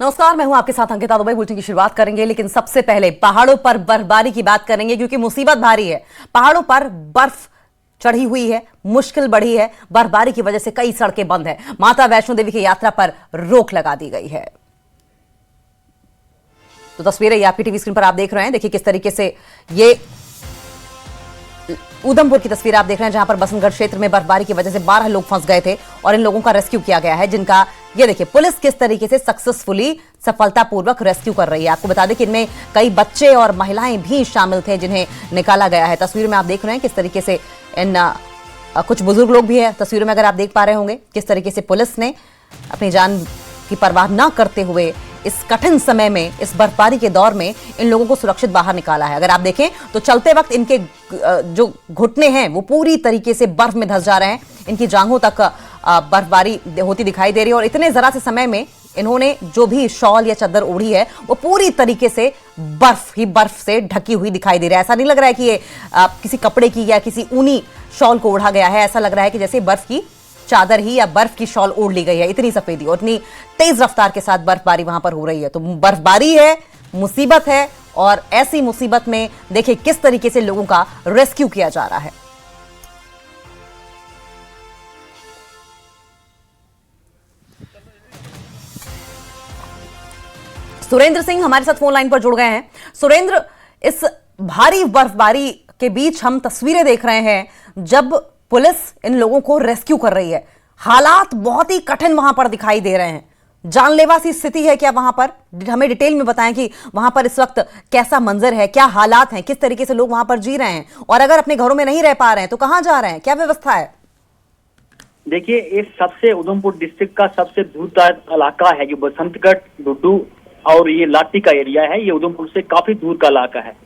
नमस्कार, मैं हूं आपके साथ अंकिता दुबे। बुलेटिन की शुरुआत करेंगे, लेकिन सबसे पहले पहाड़ों पर बर्फबारी की बात करेंगे, क्योंकि मुसीबत भारी है। पहाड़ों पर बर्फ चढ़ी हुई है, मुश्किल बढ़ी है। बर्फबारी की वजह से कई सड़कें बंद हैं। माता वैष्णो देवी की यात्रा पर रोक लगा दी गई है। तो तस्वीरें आपकी टीवी स्क्रीन पर आप देख रहे हैं। देखिए किस तरीके से ये उधमपुर की तस्वीर आप देख रहे हैं, जहां पर बसंतगढ़ क्षेत्र में बर्फबारी की वजह से 12 लोग फंस गए थे और इन लोगों का रेस्क्यू किया गया है, जिनका ये देखिए पुलिस किस तरीके से सक्सेसफुली सफलतापूर्वक रेस्क्यू कर रही है। आपको बता दें कि इनमें कई बच्चे और महिलाएं भी शामिल थे जिन्हें निकाला गया है। तस्वीर में आप देख रहे हैं किस तरीके से इन कुछ बुजुर्ग लोग भी है तस्वीरों में, अगर आप देख पा रहे होंगे किस तरीके से पुलिस ने अपनी जान की परवाह न करते हुए इस कठिन समय में, इस बर्फबारी के दौर में इन लोगों को सुरक्षित बाहर निकाला है। अगर आप देखें तो चलते वक्त इनके जो घुटने हैं वो पूरी तरीके से बर्फ में धंस जा रहे हैं। इनकी जांघों तक बर्फबारी होती दिखाई दे रही है और इतने जरा से समय में इन्होंने जो भी शॉल या चादर ओढ़ी है वो पूरी तरीके से बर्फ से ढकी हुई दिखाई दे रहा है। ऐसा नहीं लग रहा है कि ये किसी कपड़े की या किसी ऊनी शॉल को ओढ़ा गया है। ऐसा लग रहा है कि जैसे बर्फ की चादर ही या बर्फ की शॉल ओढ़ ली गई है। इतनी सफेदी और इतनी तेज रफ्तार के साथ बर्फबारी वहां पर हो रही है। तो बर्फबारी है, मुसीबत है, और ऐसी मुसीबत में देखिए किस तरीके से लोगों का रेस्क्यू किया जा रहा है। सुरेंद्र सिंह हमारे साथ फोन लाइन पर जुड़ गए हैं। सुरेंद्र, इस भारी बर्फबारी के बीच हम तस्वीरें देख रहे हैं जब पुलिस इन लोगों को रेस्क्यू कर रही है। हालात बहुत ही कठिन वहां पर दिखाई दे रहे हैं। जानलेवा सी स्थिति है क्या वहां पर? हमें डिटेल में बताएं कि वहां पर इस वक्त कैसा मंजर है, क्या हालात हैं, किस तरीके से लोग वहां पर जी रहे हैं, और अगर अपने घरों में नहीं रह पा रहे हैं तो कहां जा रहे हैं, क्या व्यवस्था है? देखिए, इस सबसे उधमपुर डिस्ट्रिक्ट का सबसे दूरदार इलाका है जो बसंतगढ़, डुड्डू और ये लाटी का एरिया है। ये उधमपुर से काफी दूर का इलाका है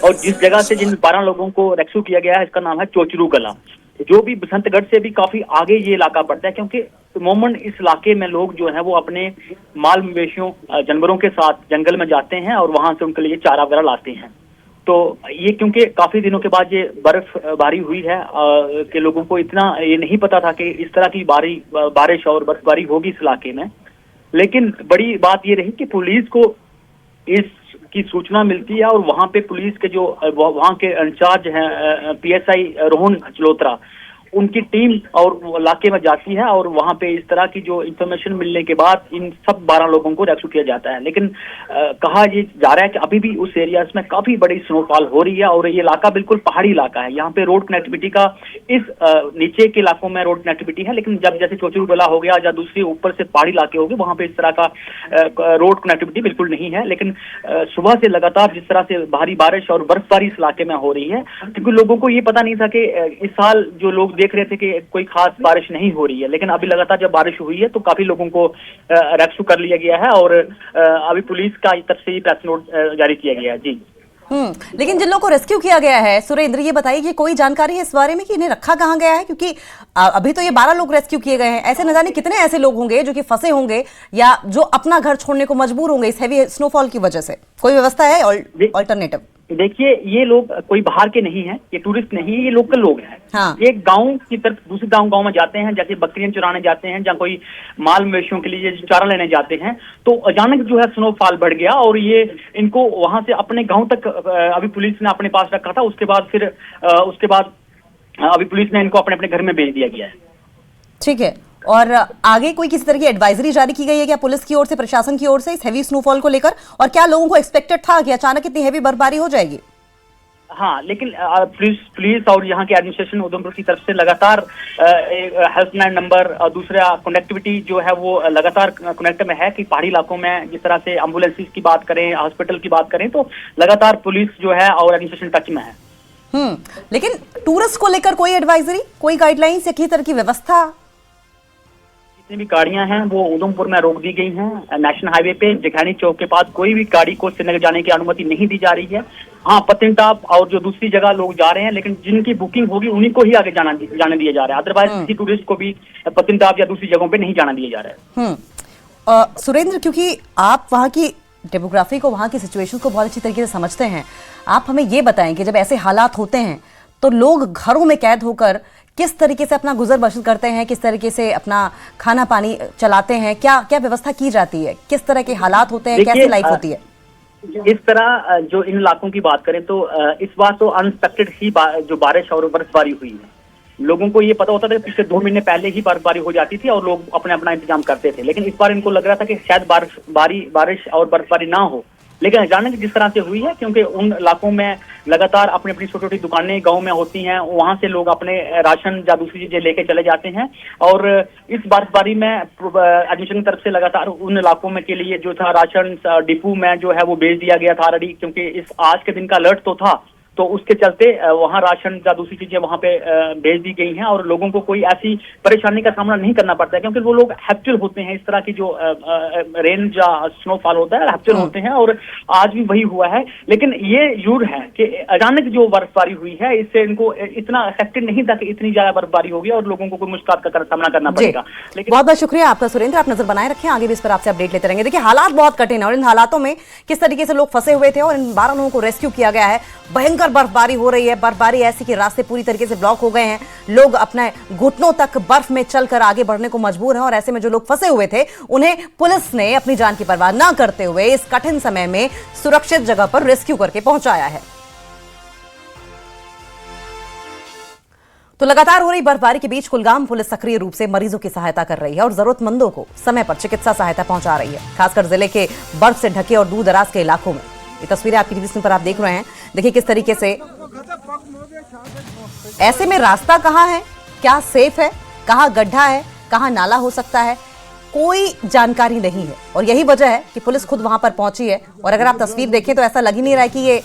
और जिस जगह से जिन 12 लोगों को रेस्क्यू किया गया है इसका नाम है चोचरू कला, जो भी बसंतगढ़ से भी काफी आगे ये इलाका पड़ता है, क्योंकि अमूमन इस इलाके में लोग जो है वो अपने माल मवेशियों जानवरों के साथ जंगल में जाते हैं और वहां से उनके लिए चारा वगैरह लाते हैं। तो ये क्योंकि काफी दिनों के बाद ये बर्फ भारी हुई है कि लोगों को इतना ये नहीं पता था कि इस तरह की बारिश और बर्फबारी होगी इस इलाके में। लेकिन बड़ी बात ये रही कि पुलिस को इसकी सूचना मिलती है और वहां पे पुलिस के जो वहां के इंचार्ज हैं PSI रोहन चलोत्रा, उनकी टीम और इलाके में जाती है और वहां पे इस तरह की जो इंफॉर्मेशन मिलने के बाद इन सब 12 लोगों को रेस्क्यू किया जाता है। लेकिन कहा ये जा रहा है कि अभी भी उस एरिया में काफी बड़ी स्नोफॉल हो रही है और ये इलाका बिल्कुल पहाड़ी इलाका है। यहाँ पे रोड कनेक्टिविटी का इस नीचे के इलाकों में रोड कनेक्टिविटी है, लेकिन जब जैसे चोचरू गला हो गया या दूसरी ऊपर से पहाड़ी इलाके हो गए वहां पे इस तरह का रोड कनेक्टिविटी बिल्कुल नहीं है। लेकिन सुबह से लगातार जिस तरह से भारी बारिश और बर्फबारी इस इलाके में हो रही है, क्योंकि लोगों को ये पता नहीं था कि इस साल जो लोग देख रहे थे कि कोई खास बारिश नहीं हो रही है, लेकिन अभी लगातार जब बारिश हुई है तो काफी लोगों को रेस्क्यू कर लिया गया है और अभी पुलिस का तरफ से प्रेस नोट जारी किया गया है। जी लेकिन जिन लोगों को रेस्क्यू किया गया है, सुरेंद्र, ये बताइए कि कोई जानकारी है इस बारे में कि इन्हें रखा कहां गया है? क्योंकि अभी तो ये 12 लोग रेस्क्यू किए गए हैं, ऐसे न जाने कितने ऐसे लोग होंगे जो कि फंसे होंगे या जो अपना घर छोड़ने को मजबूर होंगे इस हैवी स्नोफॉल की वजह से। कोई व्यवस्था है ऑल्टरनेटिव? देखिए, ये लोग कोई बाहर के नहीं है, ये टूरिस्ट नहीं है, ये लोकल लोग हैं। हाँ। ये गांव की तरफ दूसरे गांव में जाते हैं, जैसे बकरियां चुराने जाते हैं या कोई माल मवेशियों के लिए चारा लेने जाते हैं, तो अचानक जो है स्नोफॉल बढ़ गया और ये इनको वहां से अपने गांव तक अभी पुलिस ने अपने पास रखा था। उसके बाद अभी पुलिस ने इनको अपने अपने घर में भेज दिया गया है। ठीक है, और आगे कोई किसी तरह की एडवाइजरी जारी की गई है क्या पुलिस की ओर से, प्रशासन की ओर से इस हैवी स्नोफॉल को लेकर? और क्या लोगों को एक्सपेक्टेड था कि अचानक इतनी हैवी बर्फबारी हो जाएगी? हाँ, लेकिन पुलिस और यहाँ के एडमिनिस्ट्रेशन उधमपुर की तरफ से लगातार हेल्पलाइन नंबर और दूसरा कनेक्टिविटी जो है वो लगातार कनेक्ट में है कि पहाड़ी इलाकों में जिस तरह से एम्बुलेंसेज की बात करें, हॉस्पिटल की बात करें, तो लगातार पुलिस जो है और एडमिनिस्ट्रेशन टच में है। लेकिन टूरिस्ट को लेकर कोई एडवाइजरी, कोई गाइडलाइंस या किसी तरह की व्यवस्था? जितनी भी गाड़ियां हैं वो उधमपुर में रोक दी गई हैं। नेशनल हाईवे पे जखैनी चौक के पास कोई भी गाड़ी को श्रीनगर जाने की अनुमति नहीं दी जा रही है। हाँ, पत्नीटॉप और जो दूसरी जगह लोग जा रहे हैं, लेकिन जिनकी बुकिंग होगी उन्हीं को ही आगे जाने दिया जा रहा है। अदरवाइज किसी टूरिस्ट को भी पत्नीटॉप या दूसरी जगहों पे नहीं जाना दिया जा रहा है। सुरेंद्र, क्योंकि आप वहाँ की डेमोग्राफी को, वहाँ की सिचुएशन को बहुत अच्छी तरीके से समझते हैं, आप हमें ये बताएं कि जब ऐसे हालात होते हैं तो लोग घरों में कैद होकर किस तरीके से अपना गुजर बसर करते हैं, किस तरीके से अपना खाना पानी चलाते हैं, क्या क्या व्यवस्था की जाती है, किस तरह के हालात होते हैं, कैसी लाइफ होती है? इस तरह जो इन इलाकों की बात करें तो इस बार तो अनएक्सपेक्टेड ही जो बारिश और बर्फबारी हुई है। लोगों को ये पता होता था कि पिछले 2 महीने पहले ही बर्फबारी हो जाती थी और लोग अपने अपना इंतजाम करते थे, लेकिन इस बार इनको लग रहा था कि शायद बारिश और बर्फबारी ना हो, लेकिन अचानक जिस तरह से हुई है, क्योंकि उन इलाकों में लगातार अपनी अपनी छोटी छोटी दुकानें गांव में होती हैं, वहां से लोग अपने राशन या दूसरी चीजें लेके चले जाते हैं और इस बर्फबारी में एडमिशन की तरफ से लगातार उन इलाकों में के लिए जो था राशन डिपो में जो है वो भेज दिया गया था ऑलरेडी, क्योंकि इस आज के दिन का अलर्ट तो था, तो उसके चलते वहां राशन या दूसरी चीजें वहां पे भेज दी गई हैं और लोगों को कोई ऐसी परेशानी का सामना नहीं करना पड़ता है, क्योंकि वो लोग हैप्चुअल होते हैं। इस तरह की जो रेन या स्नोफॉल होता है हैप्चुअल होते हैं और आज भी वही हुआ है। लेकिन ये जरूर है कि अचानक जो बर्फबारी हुई है इससे इनको इतना अफेक्टेड नहीं था कि इतनी ज्यादा बर्फबारी होगी और लोगों को कोई मुश्किल का सामना करना पड़ेगा। लेकिन बहुत बहुत शुक्रिया आपका सुरेंद्र, आप नजर बनाए रखें, आगे भी इस पर आपसे अपडेट लेते रहेंगे। देखिए हालात बहुत कठिन है और इन हालातों में किस तरीके से लोग फंसे हुए थे और इन 12 लोगों को रेस्क्यू किया गया है। भयंकर बर्फबारी हो रही है, बर्फबारी ऐसी कि रास्ते पूरी तरीके से ब्लॉक हो गए हैं, लोग अपने घुटनों तक बर्फ में चलकर आगे बढ़ने को मजबूर हैं और ऐसे में जो लोग फंसे हुए थे उन्हें पुलिस ने अपनी जान की परवाह न करते हुए इस कठिन समय में सुरक्षित जगह पर रेस्क्यू करके पहुंचाया है। तो लगातार हो रही बर्फबारी के बीच कुलगाम पुलिस सक्रिय रूप से मरीजों की सहायता कर रही है और जरूरतमंदों को समय पर चिकित्सा सहायता पहुंचा रही है, खासकर जिले के बर्फ से ढके और दूर दराज के इलाकों में। ये तस्वीरें आपकी टीवी स्क्रीन पर आप देख रहे हैं। देखिए किस तरीके से ऐसे में रास्ता कहां है, क्या सेफ है, कहां गड्ढा है, कहां नाला हो सकता है, कोई जानकारी नहीं है और यही वजह है कि पुलिस खुद वहां पर पहुंची है। और अगर आप तस्वीर देखें तो ऐसा लग ही नहीं रहा है कि ये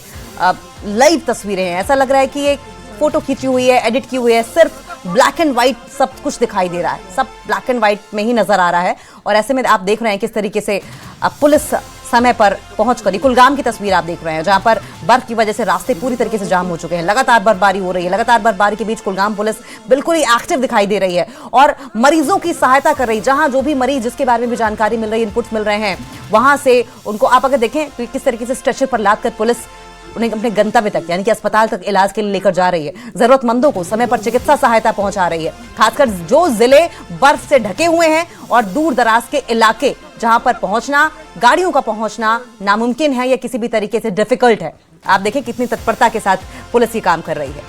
लाइव तस्वीरें हैं, ऐसा लग रहा है कि ये फोटो खींची हुई है, एडिट की हुई है, सिर्फ ब्लैक एंड व्हाइट सब कुछ दिखाई दे रहा है, सब ब्लैक एंड व्हाइट में ही नजर आ रहा है। और ऐसे में आप देख रहे हैं किस तरीके से पुलिस समय पर पहुंचकर, कुलगाम की तस्वीर आप देख रहे हैं जहां पर बर्फ की वजह से रास्ते पूरी तरीके से जाम हो चुके हैं, लगातार बर्फबारी हो रही है, लगातार बर्फबारी के बीच कुलगाम पुलिस बिल्कुल ही एक्टिव दिखाई दे रही है और मरीजों की सहायता कर रही है। जहां जो भी मरीज जिसके बारे में भी जानकारी मिल रही है, इनपुट्स मिल रहे हैं, वहां से उनको आप अगर देखें तो किस तरीके से स्ट्रेचर पर लादकर पुलिस उन्हें अपने गंतव्य तक यानी कि अस्पताल तक इलाज के लिए लेकर जा रही है, जरूरतमंदों को समय पर चिकित्सा सहायता पहुंचा रही है, खासकर जो जिले बर्फ से ढके हुए हैं और दूर दराज के इलाके जहां पर पहुंचना, गाड़ियों का पहुंचना नामुमकिन है या किसी भी तरीके से डिफिकल्ट है। आप देखें कितनी तत्परता के साथ पुलिस ये काम कर रही है।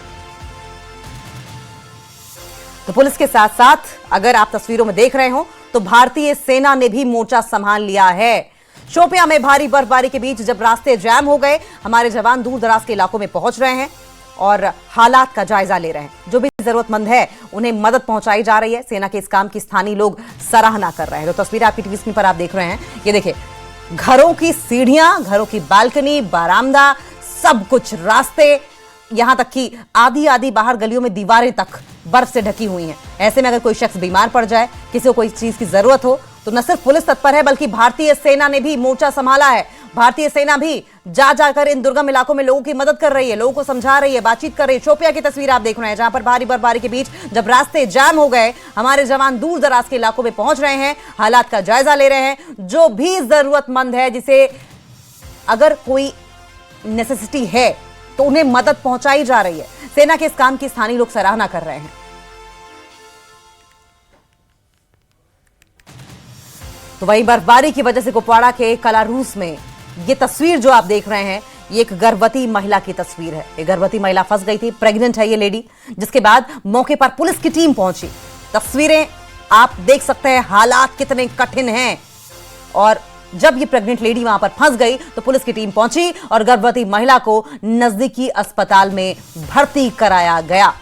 तो पुलिस के साथ साथ अगर आप तस्वीरों में देख रहे हो तो भारतीय सेना ने भी मोर्चा संभाल लिया है। शोपियां में भारी बर्फबारी के बीच जब रास्ते जैम हो गए, हमारे जवान दूर दराज के इलाकों में पहुंच रहे हैं और हालात का जायजा ले रहे हैं। जो भी जरूरतमंद है उन्हें मदद पहुंचाई जा रही है। सेना के इस काम की स्थानीय लोग सराहना कर रहे हैं। तो तस्वीर आपकी टीवी स्क्रीन पर आप देख रहे हैं, ये देखिए घरों की सीढ़ियां, घरों की बालकनी, बरामदा, सब कुछ, रास्ते, यहां तक कि आधी आधी बाहर गलियों में दीवारें तक बर्फ से ढकी हुई हैं। ऐसे में अगर कोई शख्स बीमार पड़ जाए, किसी को कोई चीज की जरूरत हो, तो न सिर्फ पुलिस तत्पर है बल्कि भारतीय सेना ने भी मोर्चा संभाला है। भारतीय सेना भी जा जाकर इन दुर्गम इलाकों में लोगों की मदद कर रही है, लोगों को समझा रही है, बातचीत कर रही है। शोपिया की तस्वीर आप देख रहे हैं जहां पर भारी बर्फबारी के बीच जब रास्ते जाम हो गए, हमारे जवान दूर दराज के इलाकों में पहुंच रहे हैं, हालात का जायजा ले रहे हैं। जो भी जरूरतमंद है, जिसे अगर कोई नेसेसिटी है तो उन्हें मदद पहुंचाई जा रही है। सेना के इस काम की स्थानीय लोग सराहना कर रहे हैं। तो वहीं बर्फबारी की वजह से कुपवाड़ा के कलारूस में ये तस्वीर जो आप देख रहे हैं, ये एक गर्भवती महिला की तस्वीर है। ये गर्भवती महिला फंस गई थी, प्रेग्नेंट है ये लेडी, जिसके बाद मौके पर पुलिस की टीम पहुंची। तस्वीरें आप देख सकते हैं, हालात कितने कठिन हैं। और जब ये प्रेग्नेंट लेडी वहां पर फंस गई तो पुलिस की टीम पहुंची और गर्भवती महिला को नजदीकी अस्पताल में भर्ती कराया गया।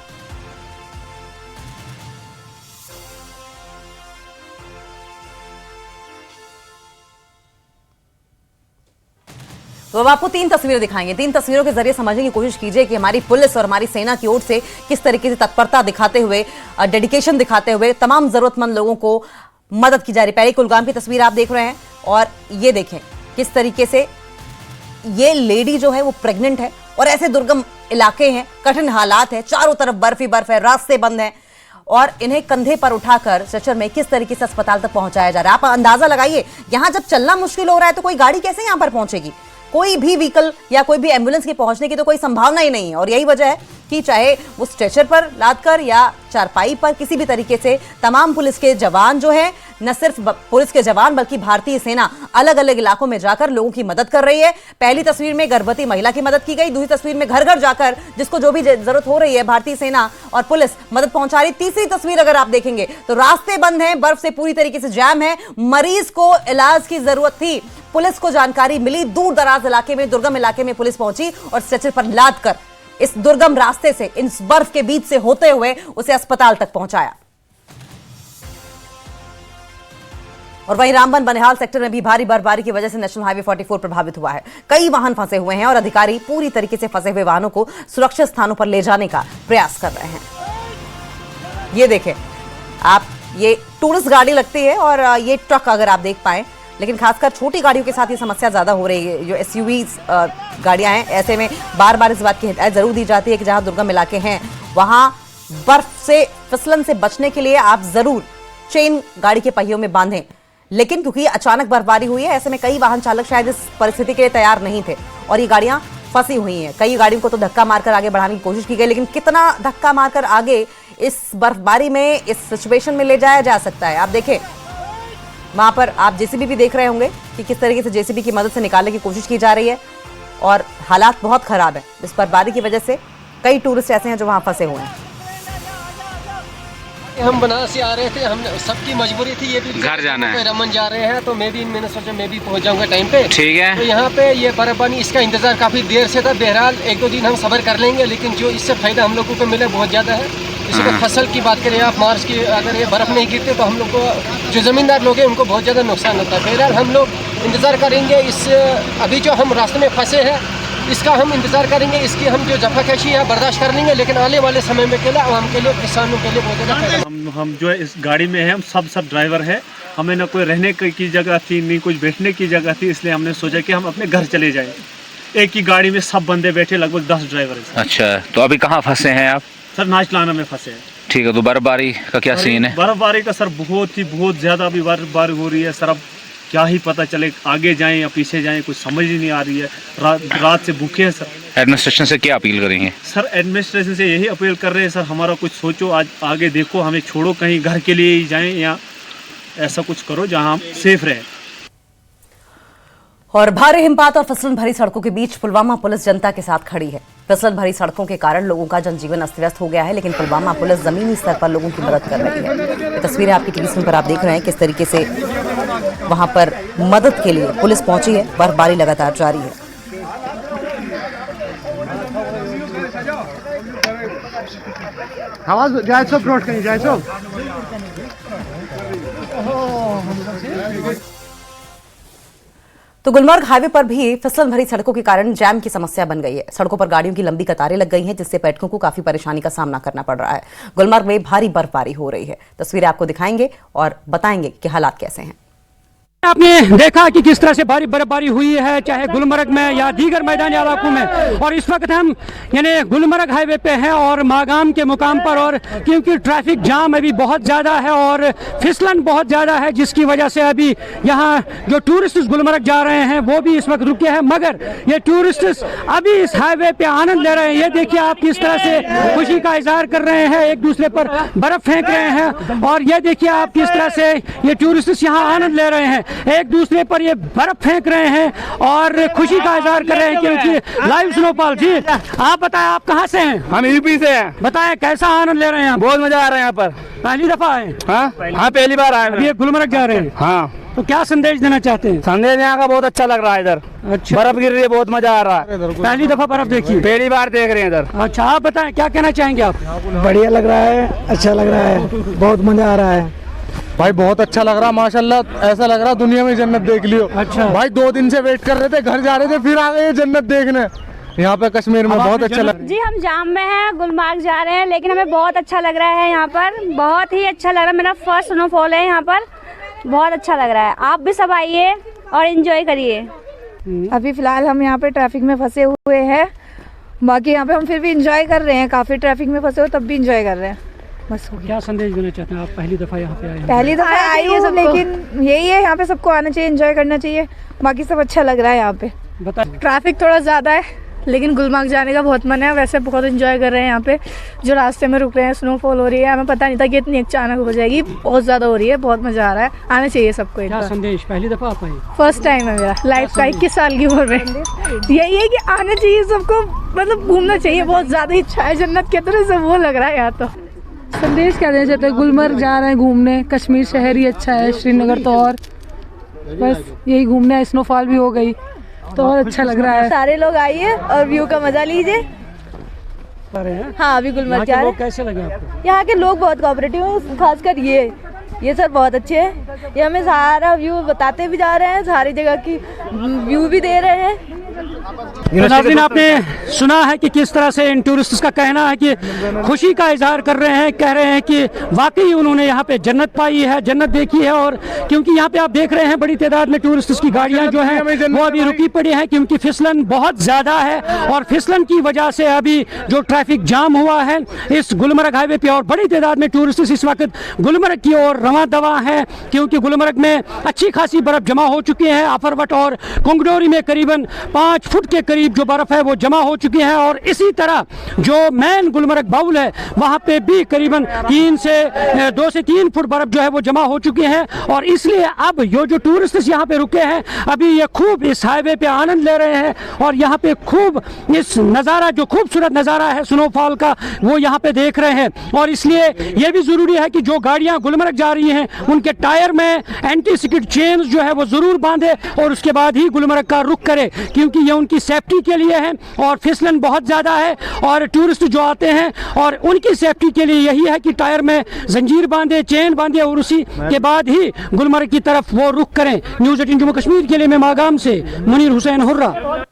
तो अब आपको 3 तस्वीरें दिखाएंगे। 3 तस्वीरों के जरिए समझने की कोशिश कीजिए कि हमारी पुलिस और हमारी सेना की ओर से किस तरीके से तत्परता दिखाते हुए, डेडिकेशन दिखाते हुए तमाम जरूरतमंद लोगों को मदद की जा रही है। पहले कुलगाम की तस्वीर आप देख रहे हैं और ये देखें किस तरीके से ये लेडी जो है वो प्रेग्नेंट है और ऐसे दुर्गम इलाके हैं, कठिन हालात है, चारों तरफ बर्फ ही बर्फ है, रास्ते बंद हैं और इन्हें कंधे पर उठाकर स्ट्रेचर में किस तरीके से अस्पताल तक पहुंचाया जा रहा है। आप अंदाजा लगाइए, यहां जब चलना मुश्किल हो रहा है तो कोई गाड़ी कैसे यहां पर पहुंचेगी? कोई भी व्हीकल या कोई भी एम्बुलेंस के पहुंचने की तो कोई संभावना ही नहीं है। और यही वजह है कि चाहे वो स्ट्रेचर पर लादकर या चारपाई पर किसी भी तरीके से तमाम पुलिस के जवान जो है, न सिर्फ पुलिस के जवान बल्कि भारतीय सेना अलग अलग इलाकों में जाकर लोगों की मदद कर रही है। पहली तस्वीर में गर्भवती महिला की मदद की गई, दूसरी तस्वीर में घर घर जाकर जिसको जो भी जरूरत हो रही है भारतीय सेना और पुलिस मदद पहुंचा रही। तीसरी तस्वीर अगर आप देखेंगे तो रास्ते बंद हैं, बर्फ से पूरी तरीके से जाम है, मरीज को इलाज की जरूरत थी। पुलिस को जानकारी मिली, दूर दराज इलाके में, दुर्गम इलाके में पुलिस पहुंची और स्ट्रेचर पर लाद कर इस दुर्गम रास्ते से, इन बर्फ के बीच से होते हुए उसे अस्पताल तक पहुंचाया। और वहीं रामबन बनिहाल सेक्टर में भी भारी बर्फबारी की वजह से नेशनल हाईवे 44 प्रभावित हुआ है। कई वाहन फंसे हुए हैं और अधिकारी पूरी तरीके से फंसे हुए वाहनों को सुरक्षित स्थानों पर ले जाने का प्रयास कर रहे हैं। ये देखें आप, ये टूरिस्ट गाड़ी लगती है और ये ट्रक अगर आप देख पाए, लेकिन खासकर छोटी गाड़ियों के साथ ये समस्या ज्यादा हो रही है। जो एसयूवी गाड़ियां हैं, ऐसे में बार बार इस बात की हिदायत जरूर दी जाती है कि जहां दुर्गम इलाके हैं वहां बर्फ से, फिसलन से बचने के लिए आप जरूर चेन गाड़ी के पहियों में बांधें। लेकिन क्योंकि अचानक बर्फबारी हुई है, ऐसे में कई वाहन चालक शायद इस परिस्थिति के लिए तैयार नहीं थे और ये गाड़ियां फंसी हुई हैं। कई गाड़ियों को तो धक्का मारकर आगे बढ़ाने की कोशिश की गई, लेकिन कितना धक्का मारकर आगे इस बर्फबारी में, इस सिचुएशन में ले जाया जा सकता है। आप देखें वहां पर आप जेसीबी भी देख रहे होंगे कि किस तरीके से जेसीबी की मदद से निकालने की कोशिश की जा रही है और हालात बहुत खराब है। इस बर्फबारी की वजह से कई टूरिस्ट ऐसे हैं जो वहां फंसे हुए हैं। हम बनारस से आ रहे थे, हम सबकी मजबूरी थी, ये भी घर जाना है, रमन जा रहे हैं, तो मैंने सोचा मैं भी पहुंच जाऊंगा टाइम पे। ठीक है। तो यहाँ पे ये बर्फबारी, इसका इंतजार काफी देर से था। बहरहाल 1-2 दिन हम सब्र कर लेंगे, लेकिन जो इससे फायदा हम लोगों को मिला बहुत ज्यादा है। इसमें फसल की बात करें आप, मार्च की अगर ये बर्फ नहीं गिरते तो हम लोग को, जो जमींदार लोग हैं उनको बहुत ज़्यादा नुकसान होता है। बहरहाल हम लोग इंतज़ार करेंगे। इस अभी जो हम रास्ते में फंसे हैं इसका हम इंतज़ार करेंगे, इसकी हम जो जफाकशी है बर्दाश्त कर लेंगे, लेकिन आने वाले समय में के लिए आवाम के लिए, किसानों के लिए बहुत ज़्यादा हम जो है इस गाड़ी में है, हम सब ड्राइवर है। हमें ना कोई रहने की जगह थी, नहीं कुछ बैठने की जगह थी, इसलिए हमने सोचा कि हम अपने घर चले जाएं। एक ही गाड़ी में सब बंदे बैठे, लगभग 10 ड्राइवर हैं। अच्छा, तो अभी कहाँ फंसे हैं आप? सर नाचलाना में फंसे हैं। ठीक है, तो बर्फबारी का क्या सीन है? बर्फबारी का सर बहुत ज़्यादा अभी बर्फबारी हो रही है सर। अब क्या ही पता चले आगे जाएं या पीछे जाएं, कुछ समझ ही नहीं आ रही है। रात से भूखे हैं सर। एडमिनिस्ट्रेशन से क्या अपील करेंगे? सर एडमिनिस्ट्रेशन से यही अपील कर रहे हैं सर, हमारा कुछ सोचो, आज आगे देखो, हमें छोड़ो, कहीं घर के लिए ही जाएं या ऐसा कुछ करो जहां हम सेफ रहें। और भारी हिमपात और फिसलन भरी सड़कों के बीच पुलवामा पुलिस जनता के साथ खड़ी है। फिसलन भरी सड़कों के कारण लोगों का जनजीवन अस्त व्यस्त हो गया है, लेकिन पुलवामा पुलिस जमीनी स्तर पर लोगों की मदद कर रही है। तस्वीरें आपकी टीवी स्क्रीन पर आप देख रहे हैं किस तरीके से वहां पर मदद के लिए पुलिस पहुंची है। बर्फबारी लगातार जारी है। तो गुलमर्ग हाईवे पर भी फिसलन भरी सड़कों के कारण जैम की समस्या बन गई है। सड़कों पर गाड़ियों की लंबी कतारें लग गई हैं, जिससे पर्यटकों को काफी परेशानी का सामना करना पड़ रहा है। गुलमर्ग में भारी बर्फबारी हो रही है। तस्वीरें आपको दिखाएंगे और बताएंगे कि हालात कैसे हैं। आपने देखा कि किस तरह से भारी बर्फबारी हुई है, चाहे गुलमर्ग में या दीगर मैदानी इलाकों में। और इस वक्त हम यानी गुलमर्ग हाईवे पे हैं और मागाम के मुकाम पर, और क्योंकि ट्रैफिक जाम अभी बहुत ज़्यादा है और फिसलन बहुत ज़्यादा है, जिसकी वजह से अभी यहाँ जो टूरिस्ट गुलमर्ग जा रहे हैं वो भी इस वक्त रुके हैं। मगर ये टूरिस्ट अभी इस हाईवे पे आनंद ले रहे हैं। ये देखिए आप किस तरह से खुशी का इजहार कर रहे हैं, एक दूसरे पर बर्फ फेंक रहे हैं। और ये देखिए आप किस तरह से ये टूरिस्ट यहाँ आनंद ले रहे हैं, एक दूसरे पर ये बर्फ फेंक रहे हैं और खुशी का इजहार कर रहे हैं। क्योंकि लाइव स्नोफॉल। जी आप बताएं, आप कहाँ से हैं? हम यूपी से हैं। बताएं कैसा आनंद ले रहे हैं? बहुत मजा आ रहा है यहाँ पर। पहली दफा आए? हाँ पहली बार आए। ये गुलमर्ग जा रहे हैं? हाँ। तो क्या संदेश देना चाहते हैं? संदेश यहाँ का बहुत अच्छा लग रहा है इधर। अच्छा, बर्फ गिर रही है, बहुत मजा आ रहा है। पहली दफा बर्फ देखी? पहली बार देख रहे हैं इधर। अच्छा, आप बताएं क्या कहना चाहेंगे आप? बढ़िया लग रहा है, अच्छा लग रहा है, बहुत मजा आ रहा है भाई, बहुत अच्छा लग रहा है माशाल्लाह। ऐसा लग रहा है दुनिया में जन्नत देख लियो। अच्छा भाई 2 दिन से वेट कर रहे थे, घर जा रहे थे, फिर आ गए जन्नत देखने। यहाँ पे कश्मीर में बहुत अच्छा लग। जी हम जाम में हैं, गुलमर्ग जा रहे हैं, लेकिन हमें बहुत अच्छा लग रहा है यहाँ पर, बहुत ही अच्छा लग रहा है। मेरा फर्स्ट स्नोफॉल है यहाँ पर, बहुत अच्छा लग रहा है। आप भी सब आइए और एंजॉय करिए। अभी फिलहाल हम यहाँ पे ट्रैफिक में फंसे हुए हैं, बाकी यहाँ पे हम फिर भी एंजॉय कर रहे हैं। काफ़ी ट्रैफिक में फंसे हो तब भी एंजॉय कर रहे हैं। बस हो गया। क्या संदेश देना चाहते हैं आप? पहली दफा यहाँ पे आए हैं? पहली दफा आई है सब, लेकिन यही है यहाँ पे सबको आना चाहिए, एंजॉय करना चाहिए। बाकी सब अच्छा लग रहा है यहाँ पे। बता। ट्रैफिक थोड़ा ज़्यादा है, लेकिन गुलमर्ग जाने का बहुत मन है। वैसे बहुत एंजॉय कर रहे हैं यहाँ पे, जो रास्ते में रुक रहे हैं। स्नोफॉल हो रही है, हमें पता नहीं था कि इतनी अचानक हो जाएगी, बहुत ज़्यादा हो रही है, बहुत मज़ा आ रहा है। आना चाहिए सबको एक क्या बार। संदेश, पहली दफ़ा आप आई? फर्स्ट टाइम है मेरा लाइफ का, 21 साल की उम्र में। यही है कि आना चाहिए सबको, मतलब घूमना चाहिए। बहुत ज़्यादा इच्छा है, जन्नत के तरह से वो लग रहा है यहाँ तो। संदेश क्या देना चाहते हैं? गुलमर्ग जा रहे हैं घूमने, कश्मीर शहर ही अच्छा है, श्रीनगर तो और बस यही घूमना है। स्नोफॉल भी हो गई तो और अच्छा लग रहा है। सारे लोग आइए और व्यू का मजा लीजिए। हाँ, अभी गुलमर्ग जा रहे हैं। कैसे लगे आपको? यहाँ के लोग बहुत कोऑपरेटिव हैं, खासकर ये सर बहुत अच्छे हैं। ये हमें सारा व्यू बताते भी जा रहे हैं, सारी जगह की व्यू भी दे रहे हैं। नाज़रीन, आपने सुना है कि किस तरह से इन टूरिस्ट्स का कहना है कि खुशी का इजहार कर रहे हैं, कह रहे हैं कि वाकई उन्होंने यहाँ पे जन्नत पाई है, जन्नत देखी है। और क्योंकि यहाँ पे आप देख रहे हैं बड़ी तादाद में टूरिस्ट्स की गाड़ियाँ जो हैं वो अभी रुकी पड़ी हैं, क्योंकि फिसलन बहुत ज़्यादा है और फिसलन की वजह से अभी जो ट्रैफिक जाम हुआ है इस गुलमर्ग हाईवे पे, और बड़ी तादाद में टूरिस्ट्स इस वक्त गुलमर्ग की ओर रवां दवा हैं, क्योंकि गुलमर्ग में अच्छी खासी बर्फ जमा हो चुकी है। अफरवट और कुंगडोरी में करीबन 5 फुट के करीब जो बर्फ है वो जमा हो चुकी है, और इसी तरह जो मैन गुलमर्ग बाउल है वहां पे भी करीबन 2 से 3 फुट बर्फ जो है वो जमा हो चुकी है। और इसलिए अब ये जो टूरिस्ट यहाँ पे रुके हैं अभी ये खूब इस हाईवे पे आनंद ले रहे हैं, और यहाँ पे खूब इस नज़ारा, जो खूबसूरत नज़ारा है स्नोफॉल का, वो यहाँ पे देख रहे हैं। और इसलिए ये भी ज़रूरी है कि जो गाड़ियाँ गुलमर्ग जा रही हैं उनके टायर में एंटी स्किड चेन्स जो है वो ज़रूर बांधे और उसके बाद ही गुलमर्ग का रुख करे, क्योंकि ये उनकी सेफ्टी के लिए है और फिसलन बहुत ज़्यादा है। और टूरिस्ट जो आते हैं और उनकी सेफ्टी के लिए यही है कि टायर में जंजीर बांधे, चेन बांधे और उसी के बाद ही गुलमर्ग की तरफ वो रुख करें। न्यूज़ 18 जम्मू कश्मीर के लिए मैं मागाम से मुनीर हुसैन हुर्रा।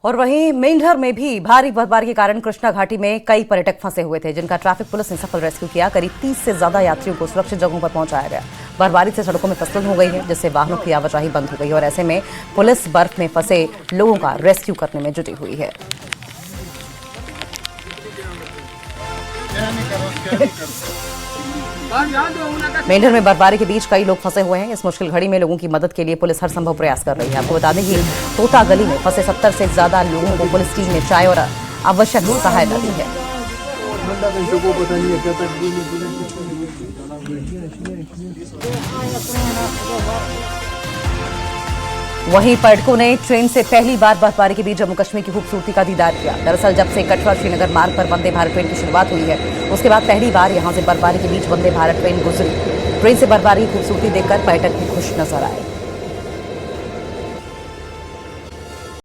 और वहीं मेंढर में भी भारी बर्फबारी के कारण कृष्णा घाटी में कई पर्यटक फंसे हुए थे, जिनका ट्रैफिक पुलिस ने सफल रेस्क्यू किया। करीब 30 से ज्यादा यात्रियों को सुरक्षित जगहों पर पहुंचाया गया। बर्फबारी से सड़कों में फिसलन हो गई है, जिससे वाहनों की आवाजाही बंद हो गई और ऐसे में पुलिस बर्फ में फंसे लोगों का रेस्क्यू करने में जुटी हुई है। मेंढर में बर्फबारी के बीच कई लोग फंसे हुए हैं। इस मुश्किल घड़ी में लोगों की मदद के लिए पुलिस हर संभव प्रयास कर रही है। आपको बता दें कि तोता गली में फंसे 70 से ज्यादा लोगों को पुलिस टीम ने चाय और आवश्यक सहायता दी है। वहीं पर्यटकों ने ट्रेन से पहली बार बर्फबारी के बीच जम्मू कश्मीर की खूबसूरती का दीदार किया। दरअसल जब से कटरा श्रीनगर मार्ग पर वंदे भारत ट्रेन की शुरुआत हुई है उसके बाद पहली बार यहां से बर्फबारी के बीच वंदे भारत ट्रेन गुजरी। ट्रेन से बर्फबारी की खूबसूरती देखकर पर्यटक भी खुश नजर आए।